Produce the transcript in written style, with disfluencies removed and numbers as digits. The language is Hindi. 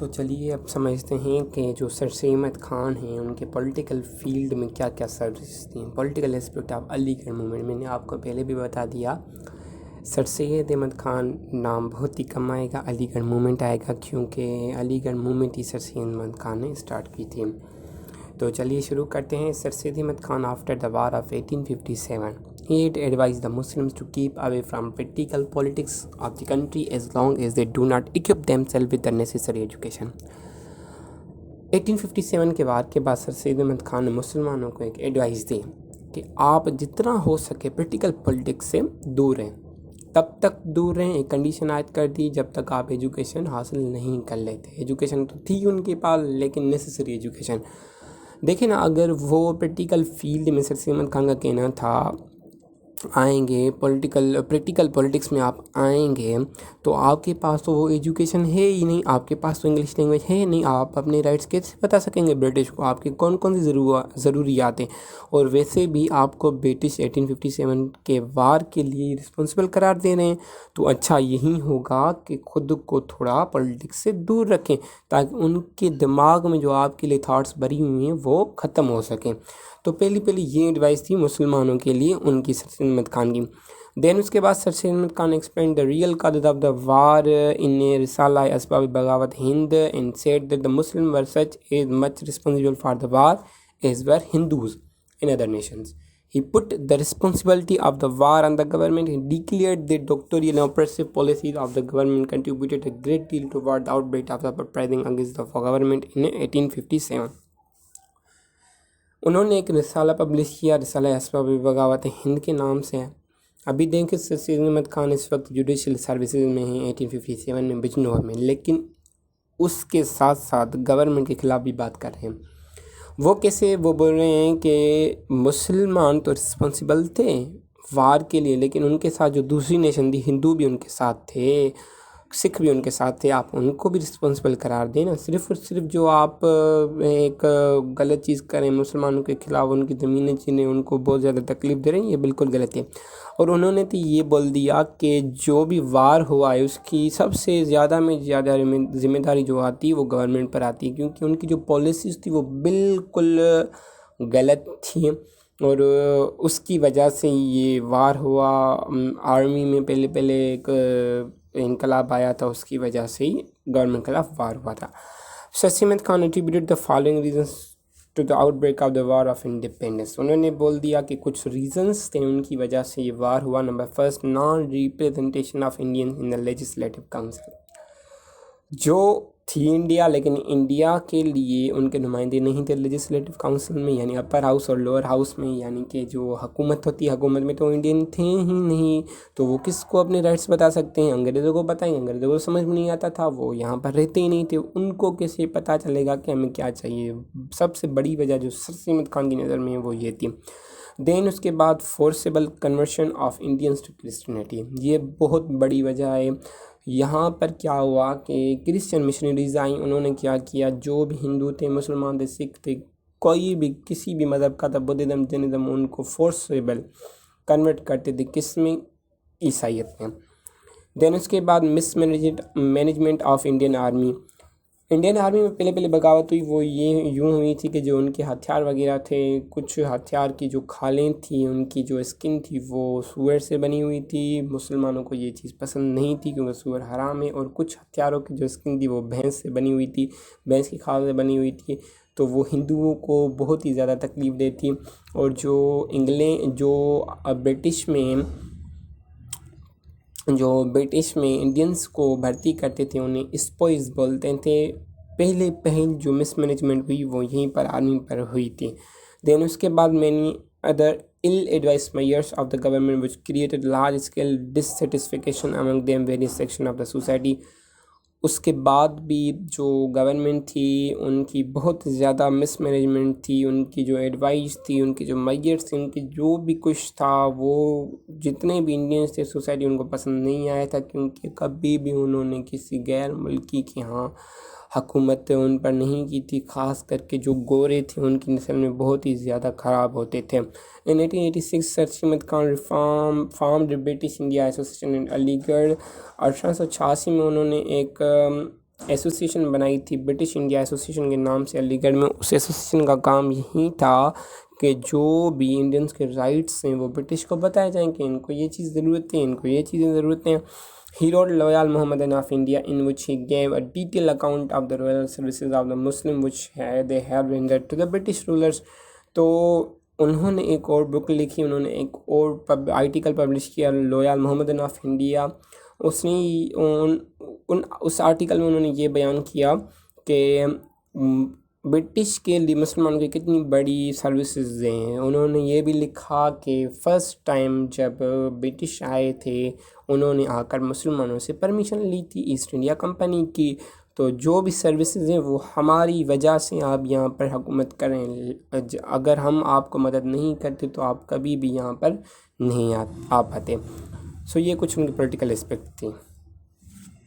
तो चलिए अब समझते हैं कि जो सर सैयद खान हैं उनके पॉलिटिकल फील्ड में क्या क्या सर्विस थी। Political aspect of Aligarh movement मैंने आपको पहले भी बता दिया। सर सैयद अहमद खान नाम बहुत ही कम आएगा, अलीगढ़ मूवमेंट आएगा, क्योंकि अलीगढ़ मूवमेंट ही सर सैयद अहमद खान ने स्टार्ट की थी। तो चलिए शुरू करते हैं। Sir Syed Ahmad Khan after the war of 1857 he had advised the Muslims to keep away from political politics of the country as long as they do not equip themselves with the necessary education। 1857 के वार के बाद सर सैयद अहमद खान ने मुसलमानों को एक एडवाइस दी कि आप जितना हो सके पोलिटिकल पॉलिटिक्स से दूर रहें, तब तक दूर रहें। एक कंडीशन आयद कर दी, जब तक आप एजुकेशन हासिल नहीं कर लेते। एजुकेशन तो थी उनके पास, लेकिन नेसेसरी एजुकेशन। देखें ना, अगर वो पोलिटिकल फील्ड में सर सैयद अहमद खान का कहना था आएंगे प्रैक्टिकल पॉलिटिक्स में आप आएंगे तो आपके पास तो वो एजुकेशन है ही नहीं, आपके पास तो इंग्लिश लैंग्वेज है ही नहीं, आप अपने राइट्स कैसे बता सकेंगे ब्रिटिश को, आपके कौन कौन सी ज़रूरियात हैं। और वैसे भी आपको ब्रिटिश 1857 के वार के लिए रिस्पॉन्सिबल करार दे रहे हैं, तो अच्छा यही होगा कि खुद को थोड़ा पॉलिटिक्स से दूर रखें, ताकि उनके दिमाग में जो आपके लिए थाट्स भरी हुई हैं वो ख़त्म हो सकें। तो पहली ये एडवाइस थी मुसलमानों के लिए उनकी सर सैयद अहमद खान की। देन उसके बाद sir Syed Ahmad Khan explain the real cause of the war in a Risala Asbab Baghawat Hind and said that the Muslim were such is much responsible for the war as were Hindus in other nations. He put the responsibility of the war on the government. He declared that dictatorial and oppressive policies of the government contributed a great deal toward the outbreak of the uprising against the government in 1857। उन्होंने एक रिसाला पब्लिश किया, रिसाला असबाब बगावत हिंद के नाम से है। अभी देखें सर सैयद अहमद खान इस वक्त जुडिशल सर्विसेज में हैं 1857 में बिजनौर में, लेकिन उसके साथ साथ गवर्नमेंट के ख़िलाफ़ भी बात कर रहे हैं। वो कैसे? वो बोल रहे हैं कि मुसलमान तो रिस्पॉन्सिबल थे वार के लिए, लेकिन उनके साथ जो दूसरी नेशन थी, हिंदू भी उनके साथ थे, सिख भी उनके साथ थे, आप उनको भी रिस्पॉन्सिबल करार दें ना। सिर्फ और सिर्फ जो आप एक गलत चीज़ करें, मुसलमानों के ख़िलाफ़ उनकी ज़मीनें छीनें, उनको बहुत ज़्यादा तकलीफ़ दे रहे हैं, ये बिल्कुल गलत है। और उन्होंने तो ये बोल दिया कि जो भी वार हुआ है उसकी सबसे ज़्यादा में ज़्यादा जिम्मेदारी जो आती है वो गवर्नमेंट पर आती है, क्योंकि उनकी जो पॉलिसीज़ थी वो बिल्कुल गलत थी, और उसकी वजह से ये वार हुआ। आर्मी में पहले एक इनकलाब आया था, उसकी वजह से ही गवर्नमेंट के खिलाफ वार हुआ था। Sir Syed Ahmad Khan attributed the following reasons to the outbreak of the war of independence. उन्होंने बोल दिया कि कुछ रीजंस थे उनकी वजह से ये वार हुआ। Number first, non representation of Indian in the legislative council. जो थी इंडिया, लेकिन इंडिया के लिए उनके नुमाइंदे नहीं थे लेजिस्लेटिव काउंसिल में, यानी अपर हाउस और लोअर हाउस में, यानी कि जो हुकूमत होती है, हुकूमत में तो इंडियन थे ही नहीं, तो वो किसको अपने राइट्स बता सकते हैं? अंग्रेज़ों को बताएंगे, अंग्रेज़ों को समझ में नहीं आता था, वो यहाँ पर रहते ही नहीं थे, उनको कैसे पता चलेगा कि हमें क्या चाहिए? सबसे बड़ी वजह जो सर सैयद अहमद खान की नज़र में वो ये थी। देन उसके बाद forcible conversion of Indians to Christianity, ये बहुत बड़ी वजह है। यहाँ पर क्या हुआ कि क्रिश्चियन मिशनरीज आई, उन्होंने क्या किया, जो भी हिंदू थे, मुसलमान थे, सिख थे, कोई भी किसी भी मज़हब का था, बुद्धिज़्म, जैनिज़्म, उनको फोर्सेबल कन्वर्ट करते थे, किसमें? ईसाइयत में। देन उसके बाद management of Indian army. Indian army में पहले बगावत हुई, वो ये यूँ हुई थी कि जो उनके हथियार वगैरह थे, कुछ हथियार की जो खालें थी, उनकी जो स्किन थी वो सूअर से बनी हुई थी। मुसलमानों को ये चीज़ पसंद नहीं थी क्योंकि सूअर हराम है, और कुछ हथियारों की जो स्किन थी वो भैंस से बनी हुई थी, भैंस की खाल से बनी हुई थी, तो वो हिंदुओं को बहुत ही ज़्यादा तकलीफ़ देती। और जो ब्रिटिश में इंडियंस को भर्ती करते थे उन्हें स्पाइस बोलते थे। पहले जो मिसमैनेजमेंट हुई वो यहीं पर आर्मी पर हुई थी। देन उसके बाद many other ill advised measures of the government which created large scale dissatisfaction among them various section of the society. उसके बाद भी जो गवर्नमेंट थी उनकी बहुत ज़्यादा मिसमैनेजमेंट थी, उनकी जो एडवाइस थी, उनकी जो मेजर्स थी, उनकी जो भी कुछ था, वो जितने भी इंडियंस थे सोसाइटी उनको पसंद नहीं आया था, क्योंकि कभी भी उन्होंने किसी गैर मुल्की की हुकूमत उन पर नहीं की थी। ख़ास करके जो गोरे थे उनकी नस्ल में बहुत ही ज़्यादा ख़राब होते थे। In 1886 sir Syed Ahmad Khan formed British India association in Aligarh. 1886 में उन्होंने एक एसोसिएशन बनाई थी ब्रिटिश इंडिया एसोसिएशन के नाम से अलीगढ़ में। उस एसोसिएशन का काम यही था कि जो भी इंडियंस के राइट्स हैं वो ब्रिटिश को बताए जाएं कि इनको ये चीज़ ज़रूरत है, इनको ये चीज़ें ज़रूरत हैं। He wrote Loyal Muhammadan of India, in which he gave a detailed account of the royal services of the Muslim which they had rendered to the British rulers। तो उन्होंने एक और बुक लिखी, उन्होंने एक और आर्टिकल पब्लिश किया लॉयल मोहम्मदन ऑफ इंडिया। उसने उस आर्टिकल में उन्होंने ये बयान किया कि ब्रिटिश के लिए मुसलमानों की कितनी बड़ी सर्विसेज हैं। उन्होंने ये भी लिखा कि फ़र्स्ट टाइम जब ब्रिटिश आए थे उन्होंने आकर मुसलमानों से परमिशन ली थी ईस्ट इंडिया कंपनी की। तो जो भी सर्विसेज हैं वो हमारी वजह से आप यहाँ पर हुकूमत करें, अगर हम आपको मदद नहीं करते तो आप कभी भी यहाँ पर नहीं आ पाते। सो ये कुछ उनकी पॉलिटिकल एस्पेक्ट थी।